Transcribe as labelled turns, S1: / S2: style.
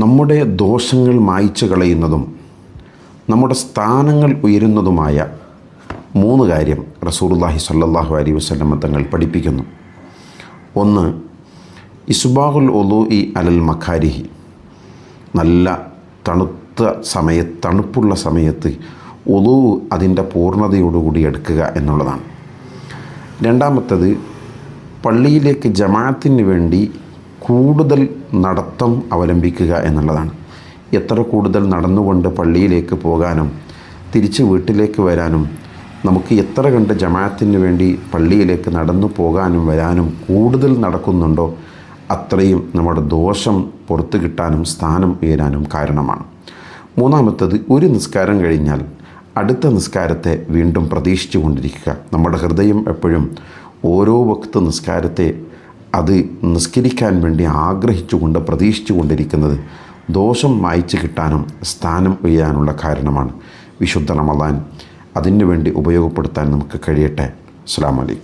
S1: നമ്മുടെ ദോഷങ്ങൾ മായ്ച്ചു കളയുന്നതും നമ്മുടെ സ്ഥാനങ്ങൾ ഉയരുന്നതുമായ 3 കാര്യം റസൂലുള്ളാഹി സ്വല്ലല്ലാഹു അലൈഹി വസല്ലം തങ്ങൾ പഠിപ്പിക്കുന്നു. ഒന്ന്, ഇസ്ബാഹുൽ ഉളൂഇ അലൽ മക്കാരിഹി, നല്ല തണുപ്പുള്ള സമയത്ത് ഉളൂ അതിൻ്റെ പൂർണ്ണതയോടുകൂടി എടുക്കുക എന്നുള്ളതാണ്. രണ്ടാമത്തത്, പള്ളിയിലേക്ക് ജമാഅത്തിന് വേണ്ടി കൂടുതൽ നടത്തം അവലംബിക്കുക എന്നുള്ളതാണ്. എത്ര കൂടുതൽ നടന്നുകൊണ്ട് പള്ളിയിലേക്ക് പോകാനും തിരിച്ച് വീട്ടിലേക്ക് വരാനും, നമുക്ക് എത്ര കണ്ട് ജമാഅത്തിന് വേണ്ടി പള്ളിയിലേക്ക് നടന്നു പോകാനും വരാനും കൂടുതൽ നടക്കുന്നുണ്ടോ അത്രയും നമ്മുടെ ദോഷം പുറത്തു കിട്ടാനും സ്ഥാനം ഉയരാനും കാരണമാണ്. മൂന്നാമത്തത്, ഒരു നിസ്കാരം കഴിഞ്ഞാൽ അടുത്ത നിസ്കാരത്തെ വീണ്ടും പ്രതീക്ഷിച്ചു കൊണ്ടിരിക്കുക. നമ്മുടെ ഹൃദയം എപ്പോഴും ഓരോ വക്ത് നിസ്കാരത്തെ അത് നിസ്കരിക്കാൻ വേണ്ടി ആഗ്രഹിച്ചുകൊണ്ട് പ്രതീക്ഷിച്ചു കൊണ്ടിരിക്കുന്നത് ദോഷം മായ്ച്ചു കിട്ടാനും സ്ഥാനം ഉയരാനുള്ള കാരണമാണ്. വിശുദ്ധ റമളാൻ അതിനു വേണ്ടി ഉപയോഗപ്പെടുത്താൻ നമുക്ക് കഴിയട്ടെ. അസ്സലാമു അലൈക്കും.